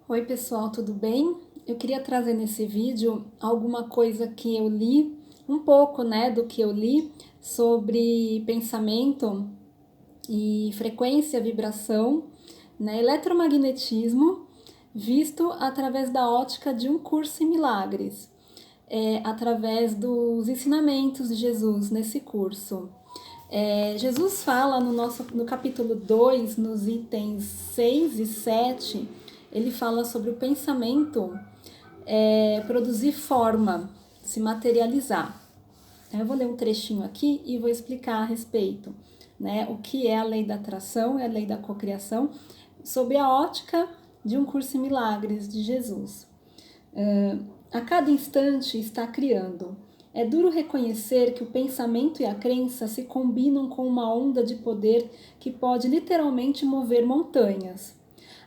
Oi pessoal, tudo bem? Eu queria trazer nesse vídeo alguma coisa que eu li, um pouco, do que eu li sobre pensamento e frequência, vibração, eletromagnetismo, visto através da ótica de um curso em milagres, através dos ensinamentos de Jesus nesse curso. Jesus fala no capítulo 2, nos itens 6 e 7, ele fala sobre o pensamento produzir forma, se materializar. Eu vou ler um trechinho aqui e vou explicar a respeito, o que é a lei da atração e a lei da cocriação, sob a ótica de um curso em milagres de Jesus. A cada instante está criando. É duro reconhecer que o pensamento e a crença se combinam com uma onda de poder que pode literalmente mover montanhas.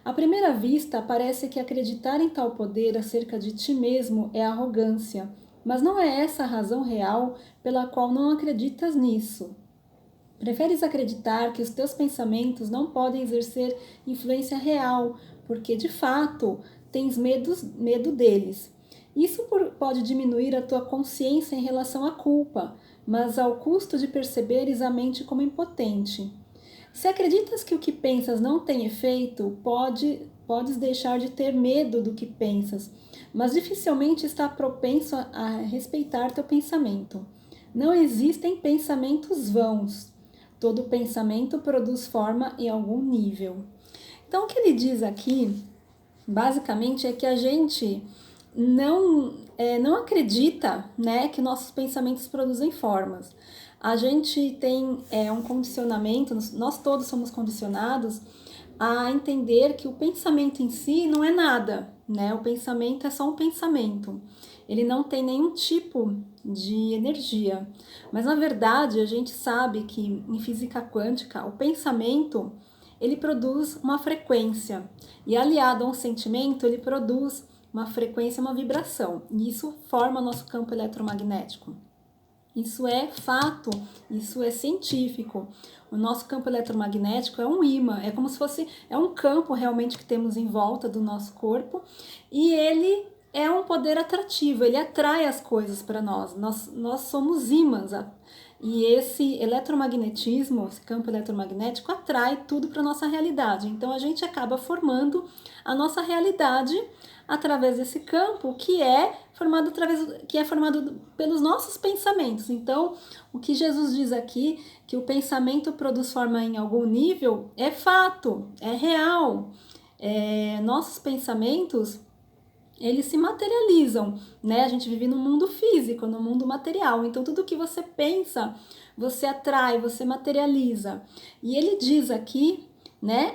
À primeira vista, parece que acreditar em tal poder acerca de ti mesmo é arrogância, mas não é essa a razão real pela qual não acreditas nisso. Preferes acreditar que os teus pensamentos não podem exercer influência real, porque de fato tens medo deles. Isso pode diminuir a tua consciência em relação à culpa, mas ao custo de perceberes a mente como impotente. Se acreditas que o que pensas não tem efeito, podes deixar de ter medo do que pensas, mas dificilmente está propenso a respeitar teu pensamento. Não existem pensamentos vãos. Todo pensamento produz forma em algum nível. Então, o que ele diz aqui, basicamente, é que a gente não acredita, que nossos pensamentos produzem formas. A gente tem um condicionamento, nós todos somos condicionados a entender que o pensamento em si não é nada, O pensamento é só um pensamento. Ele não tem nenhum tipo de energia. Mas na verdade, a gente sabe que em física quântica, o pensamento, ele produz uma frequência. E aliado a um sentimento, ele produz uma frequência, uma vibração. E isso forma nosso campo eletromagnético. Isso é fato, isso é científico. O nosso campo eletromagnético é um ímã, é como se fosse um campo realmente que temos em volta do nosso corpo, e ele é um poder atrativo, ele atrai as coisas para nós. Nós somos ímãs. E esse eletromagnetismo, esse campo eletromagnético, atrai tudo para a nossa realidade. Então a gente acaba formando a nossa realidade através desse campo que é formado pelos nossos pensamentos. Então, o que Jesus diz aqui, que o pensamento produz forma em algum nível, é fato, é real. Nossos pensamentos, eles se materializam, A gente vive no mundo físico, no mundo material. Então, tudo que você pensa, você atrai, você materializa. E ele diz aqui,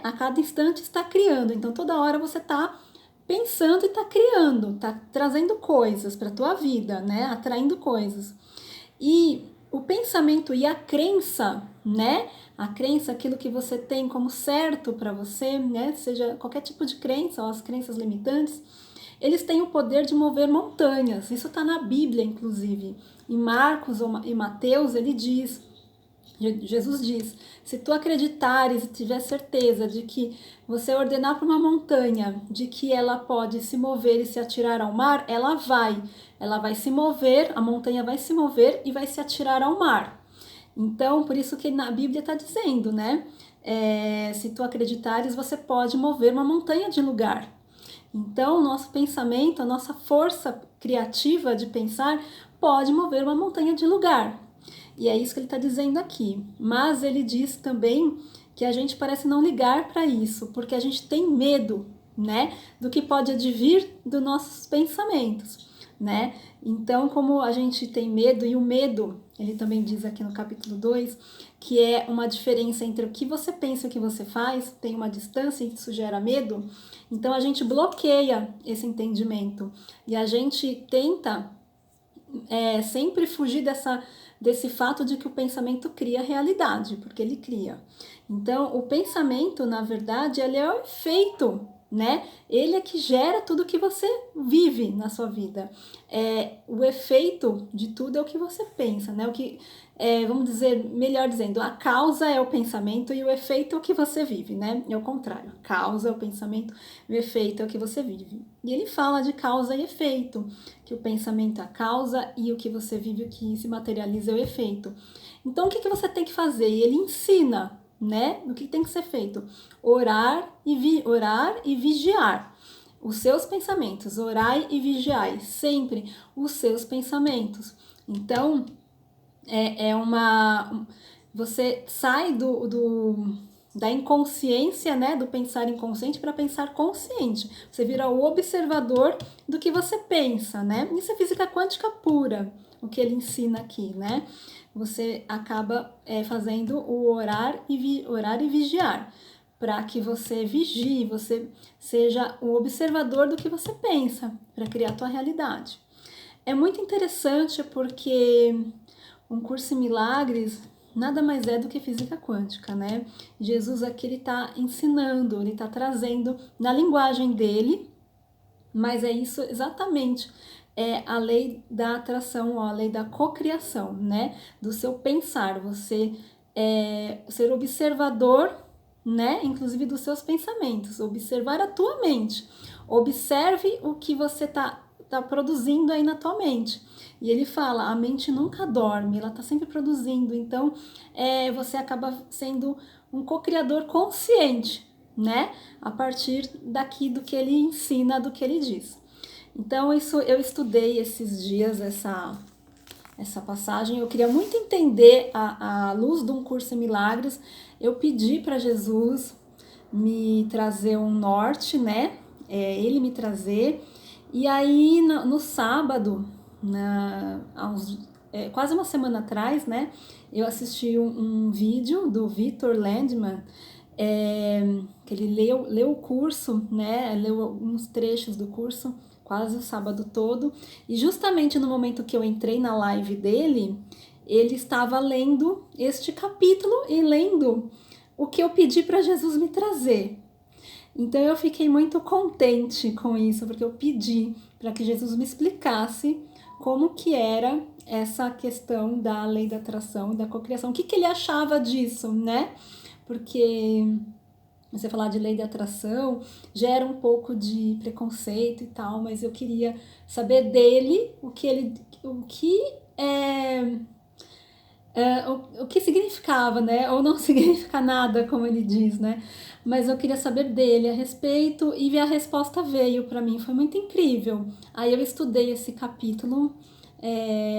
a cada instante está criando. Então, toda hora você está pensando e está criando, está trazendo coisas para a tua vida, Atraindo coisas. E o pensamento e a crença, A crença, aquilo que você tem como certo para você, Seja qualquer tipo de crença, ou as crenças limitantes, eles têm o poder de mover montanhas. Isso está na Bíblia, inclusive. Em Marcos e Mateus, Jesus diz: se tu acreditares e tiver certeza de que você ordenar para uma montanha, de que ela pode se mover e se atirar ao mar, ela vai se mover, a montanha vai se mover e vai se atirar ao mar. Então, por isso que na Bíblia está dizendo, se tu acreditares, você pode mover uma montanha de lugar. Então, o nosso pensamento, a nossa força criativa de pensar pode mover uma montanha de lugar. E é isso que ele está dizendo aqui. Mas ele diz também que a gente parece não ligar para isso, porque a gente tem medo, do que pode advir dos nossos pensamentos, Então, como a gente tem medo, e o medo, ele também diz aqui no capítulo 2, que é uma diferença entre o que você pensa e o que você faz, tem uma distância e isso gera medo, então a gente bloqueia esse entendimento e a gente tenta sempre fugir desse fato de que o pensamento cria realidade, porque ele cria. Então, o pensamento, na verdade, ele é o efeito né? Ele é que gera tudo que você vive na sua vida. O efeito de tudo é o que você pensa, né? Vamos dizer, melhor dizendo, a causa é o pensamento e o efeito é o que você vive, né? É o contrário. A causa é o pensamento, o efeito é o que você vive. E ele fala de causa e efeito, que o pensamento é a causa e o que você vive, o que se materializa é o efeito. Então, o que você tem que fazer? E ele ensina, né? O que tem que ser feito? Orar e vigiar os seus pensamentos. Orai e vigiai sempre os seus pensamentos. Então, você sai da inconsciência, né, do pensar inconsciente para pensar consciente. Você vira o observador do que você pensa, né? Isso é física quântica pura, o que ele ensina aqui, né? Você acaba fazendo o orar e vigiar, para que você vigie, você seja o observador do que você pensa, para criar a tua realidade. É muito interessante porque um curso em milagres nada mais é do que física quântica, né? Jesus aqui ele está ensinando, ele está trazendo na linguagem dele, mas é isso exatamente, é a lei da atração, a lei da cocriação, né? Do seu pensar, você ser observador, né? Inclusive dos seus pensamentos, observar a tua mente, observe o que você tá produzindo aí na tua mente. E ele fala, a mente nunca dorme, ela está sempre produzindo, então você acaba sendo um co-criador consciente, né? A partir daqui do que ele ensina, do que ele diz. Então, isso eu estudei esses dias, essa passagem, eu queria muito entender a luz de um curso em milagres. Eu pedi para Jesus me trazer um norte, né? Ele me trazer. E aí, no sábado, quase uma semana atrás, né? Eu assisti um vídeo do Victor Landman, que ele leu o curso, né? Leu alguns trechos do curso, quase o sábado todo. E justamente no momento que eu entrei na live dele, ele estava lendo este capítulo e lendo o que eu pedi para Jesus me trazer. Então eu fiquei muito contente com isso, porque eu pedi para que Jesus me explicasse como que era essa questão da lei da atração e da cocriação. O que ele achava disso, né? Porque você falar de lei da atração gera um pouco de preconceito e tal, mas eu queria saber dele o que significava, né? Ou não significa nada, como ele diz, né? Mas eu queria saber dele a respeito e a resposta veio para mim, foi muito incrível. Aí eu estudei esse capítulo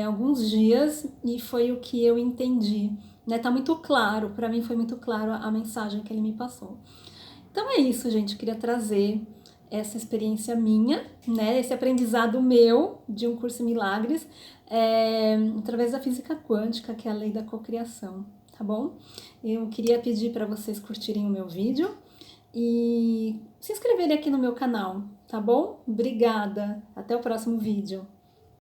alguns dias e foi o que eu entendi, né? Tá muito claro, para mim foi muito claro a mensagem que ele me passou. Então é isso, gente, eu queria trazer essa experiência minha, né, esse aprendizado meu de um curso em milagres, através da física quântica, que é a lei da cocriação, tá bom? Eu queria pedir para vocês curtirem o meu vídeo e se inscreverem aqui no meu canal, tá bom? Obrigada, até o próximo vídeo.